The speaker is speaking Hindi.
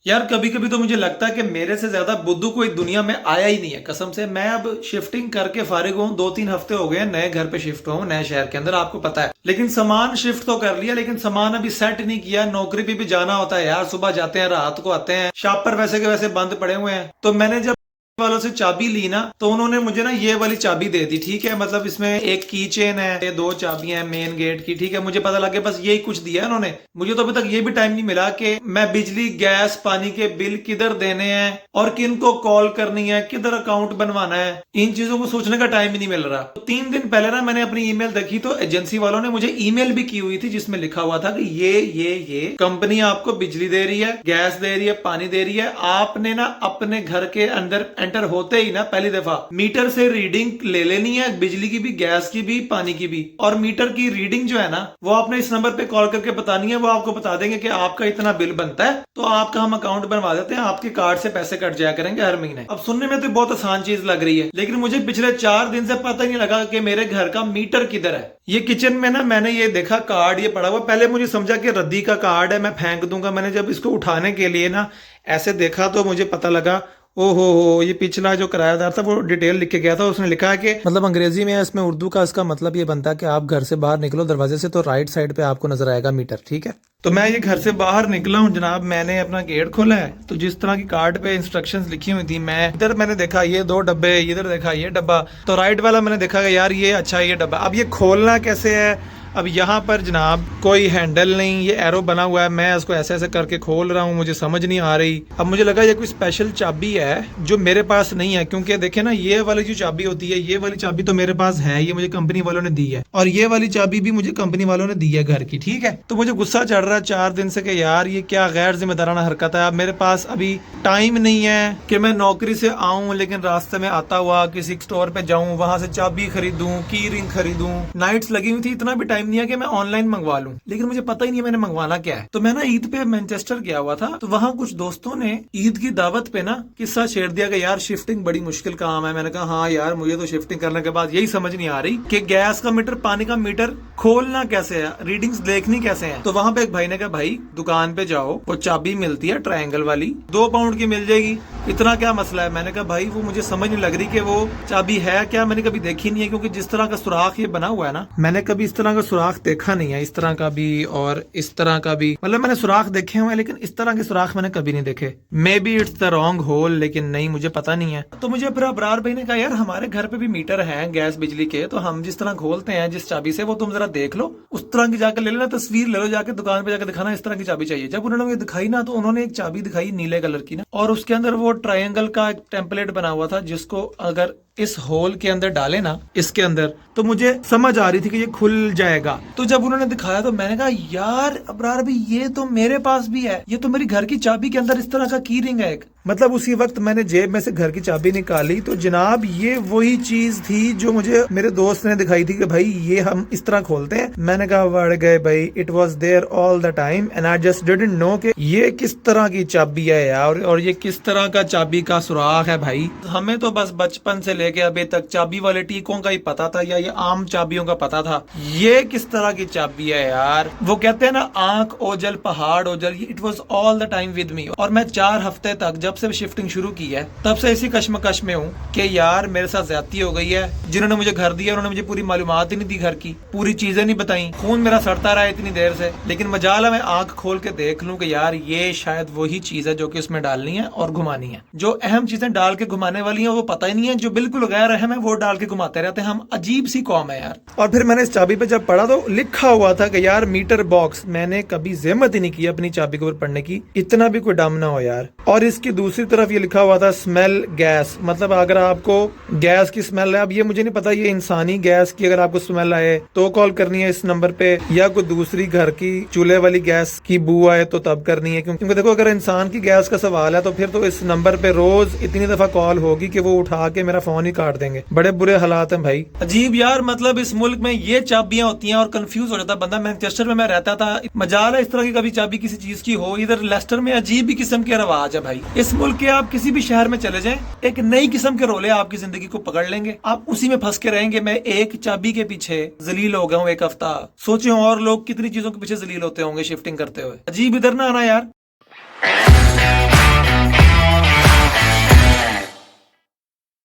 यार कभी कभी तो मुझे लगता है कि मेरे से ज्यादा बुद्धू कोई दुनिया में आया ही नहीं है कसम से। मैं अब शिफ्टिंग करके फारिग हूँ, 2-3 हफ्ते हो गए हैं, नए घर पे शिफ्ट हुआ हूँ, नए शहर के अंदर, आपको पता है। लेकिन सामान शिफ्ट तो कर लिया, लेकिन सामान अभी सेट नहीं किया। नौकरी पे भी जाना होता है यार, सुबह जाते हैं रात को आते हैं, शॉप पर वैसे के वैसे बंद पड़े हुए हैं। तो मैंने जब वालों से चाबी ली ना, तो उन्होंने मुझे ना ये वाली चाबी दे दी, ठीक है। मतलब इसमें एक की चेन है, ये 2 चाबियां हैं मेन गेट की, ठीक है। मुझे पता लगे बस यही कुछ दिया है उन्होंने। मुझे तो अभी तक ये भी टाइम नहीं मिला कि मैं बिजली गैस पानी के बिल किधर देने हैं और किन को कॉल करनी है, किधर अकाउंट बनवाना है, इन चीजों को सोचने का टाइम ही नहीं मिल रहा। तो 3 दिन पहले ना मैंने अपनी ईमेल देखी, तो एजेंसी वालों ने मुझे ईमेल भी की हुई थी जिसमें लिखा हुआ था कि ये कंपनी आपको बिजली दे रही है, गैस दे रही है, पानी दे रही है। आपने ना अपने घर के अंदर एंटर होते ही ना पहली दफा मीटर से रीडिंग ले लेनी है, बिजली की भी, गैस की भी, पानी की भी। और मीटर की रीडिंग जो है ना, वो आपने इस नंबर पे कॉल करके बतानी है। वो आपको बता देंगे कि आपका इतना बिल बनता है, तो आपका हम अकाउंट बनवा देते हैं, आपके कार्ड से पैसे कट जाया करेंगे हर महीने। अब सुनने में तो बहुत आसान चीज लग रही है, लेकिन मुझे पिछले 4 दिन से पता ही नहीं लगा कि मेरे घर का मीटर किधर है। ये किचन में ना मैंने ये देखा कार्ड ये पड़ा हुआ, पहले मुझे समझा कि रद्दी का कार्ड है, मैं फेंक दूंगा। मैंने जब इसको उठाने के लिए ना ऐसे देखा तो मुझे पता लगा, ओहो, ये पिछला जो किराएदार था वो डिटेल लिख के गया था। उसने लिखा है कि मतलब अंग्रेजी में है, इसमें उर्दू का इसका मतलब ये बनता है कि आप घर से बाहर निकलो दरवाजे से, तो राइट साइड पे आपको नजर आएगा मीटर, ठीक है। तो मैं ये घर से बाहर निकला हूँ जनाब, मैंने अपना गेट खोला है, तो जिस तरह की कार्ड पे इंस्ट्रक्शंस लिखी हुई थी, मैं इधर मैंने देखा ये 2 डब्बे, इधर देखा ये डब्बा, तो राइट वाला मैंने देखा कि यार ये अच्छा ये डब्बा। अब ये खोलना कैसे है? अब यहाँ पर जनाब कोई हैंडल नहीं, ये एरो बना हुआ है, मैं इसको ऐसे ऐसे करके खोल रहा हूँ, मुझे समझ नहीं आ रही। अब मुझे लगा ये कोई स्पेशल चाबी है जो मेरे पास नहीं है, क्योंकि देखे ना ये वाली जो चाबी होती है, ये वाली चाबी तो मेरे पास है, ये मुझे कंपनी वालों ने दी है, और ये वाली चाबी भी मुझे कंपनी वालों ने दी है घर की, ठीक है। तो मुझे गुस्सा चढ़ रहा है 4 दिन से कि यार ये क्या गैर जिम्मेदाराना हरकत है। अब मेरे पास अभी टाइम नहीं है कि मैं नौकरी से आऊं, लेकिन रास्ते में आता हुआ किसी स्टोर पे जाऊं, वहां से चाबी खरीदूं, की रिंग खरीदूं। नाइट्स लगी हुई थी, इतना भी टाइम नहीं है कि मैं ऑनलाइन मंगवा लूं, लेकिन मुझे पता ही नहीं है मैंने मंगवाना क्या है। तो मैं ना ईद पे मैनचेस्टर गया हुआ था, तो वहां कुछ दोस्तों ने ईद की दावत पे ना किस्सा छेड़ दिया कि यार शिफ्टिंग बड़ी मुश्किल काम है। मैंने कहा हाँ यार, मुझे तो शिफ्टिंग करने के बाद यही समझ नहीं आ रही कि गैस का मीटर, पानी का मीटर खोलना कैसे है, रीडिंग्स देखनी कैसे है। तो वहां पे एक भाई ने कहा भाई दुकान पे जाओ, वो चाबी मिलती है ट्रायंगल वाली, 2 पाउंड की मिल जाएगी, इतना क्या मसला है। मैंने कहा भाई वो मुझे समझ नहीं लग रही कि वो चाबी है क्या, मैंने कभी देखी नहीं है, क्योंकि जिस तरह का सुराख ये बना हुआ है ना, मैंने कभी इस तरह का सुराख देखा नहीं है, इस तरह का भी और इस तरह का भी। मतलब मैंने सुराख देखे हुए हैं, लेकिन इस तरह के सुराख मैंने कभी नहीं देखे। Maybe it's the wrong hole, लेकिन नहीं, मुझे पता नहीं है। तो मुझे फिर अबरार भाई ने कहा यार हमारे घर पे भी मीटर है गैस बिजली के, तो हम जिस तरह खोलते हैं जिस चाबी से, वो तुम जरा देख लो, उस तरह की जाकर ले लेना, तस्वीर ले लो, जाके दुकान पे जाकर दिखाना इस तरह की चाबी चाहिए। जब उन्होंने मुझे दिखाई ना, तो उन्होंने एक चाबी दिखाई नीले कलर की ना, और उसके अंदर वो ट्रायंगल का एक टेम्पलेट बना हुआ था, जिसको अगर इस होल के अंदर डाले ना, इसके अंदर, तो मुझे समझ आ रही थी कि ये खुल जाएगा। तो जब उन्होंने दिखाया तो मैंने कहा यार अबरार भाई ये तो मेरे पास भी है, ये तो मेरी घर की चाबी के अंदर इस तरह का की रिंग है एक। मतलब उसी वक्त मैंने जेब में से घर की चाबी निकाली, तो जनाब ये वही चीज थी जो मुझे मेरे दोस्त ने दिखाई थी कि भाई ये हम इस तरह खोलते हैं। मैंने कहा बढ़ गए भाई, it was there all the time and I just didn't know कि ये किस तरह की चाबी है यार, और ये किस तरह का चाबी का सुराख है भाई। हमें तो बस बचपन से लेके अभी तक चाबी वाले टीकों का ही पता था, या ये आम चाबियों का पता था। ये किस तरह की चाबी है यार। वो कहते हैं ना आंख ओझल पहाड़ ओझल, it was all the time with me. और मैं 4 हफ्ते तक, जब से शिफ्टिंग शुरू की है, तब से इसी कश्मकश में हूँ कि यार मेरे साथ ज्यादती हो गई है। जिन्होंने मुझे घर दिया उन्होंने मुझे पूरी मालूमात ही नहीं दी, घर की पूरी चीजें नहीं बताई। खून मेरा सड़ता रहा इतनी देर से, लेकिन मजाल है मैं आंख खोल के देख लूं कि यार ये शायद वही चीज है जो कि उसमें डालनी है और घुमानी है। जो अहम चीजें डाल के घुमाने वाली है वो पता ही नहीं है, जो बिल्कुल गैर अहम है वो डाल के घुमाते रहते हैं। हम अजीब सी कौम है यार। और फिर मैंने इस चाबी पे जब पढ़ा तो लिखा हुआ था कि यार मीटर बॉक्स। मैंने कभी हिम्मत ही नहीं की अपनी चाबी के ऊपर पढ़ने की, इतना भी कोई डम ना हो यार। और इसकी दूसरी तरफ ये लिखा हुआ था स्मेल गैस, मतलब अगर आपको गैस की स्मेल है, अब ये मुझे नहीं पता ये इंसानी गैस की अगर आपको स्मेल आए तो कॉल करनी है इस नंबर पे, या कोई दूसरी घर की चूल्हे वाली गैस की बू आए तो तब करनी है। क्योंकि देखो अगर इंसान की गैस का सवाल है तो फिर तो इस नंबर पे रोज इतनी दफा कॉल होगी कि वो उठा के मेरा फोन ही काट देंगे। बड़े बुरे हालात हैं भाई। अजीब यार, मतलब इस मुल्क में ये चाबियां होती हैं और कंफ्यूज हो जाता बंदा। मैनचेस्टर में मैं रहता था, मजाल है इस तरह की कभी चाबी किसी चीज की हो। इधर लेस्टर में अजीब ही किस्म के रवाज है भाई। इस मुल्क के आप किसी भी शहर में चले जाएं, एक नई किस्म के रोले आपकी जिंदगी को पकड़ लेंगे, आप उसी में फंस के रहेंगे। मैं एक चाबी के पीछे जलील हो गया हूँ 1 हफ्ता। सोचे और लोग कितनी चीजों के पीछे जलील होते होंगे शिफ्टिंग करते हुए। अजीब, इधर ना आना यार।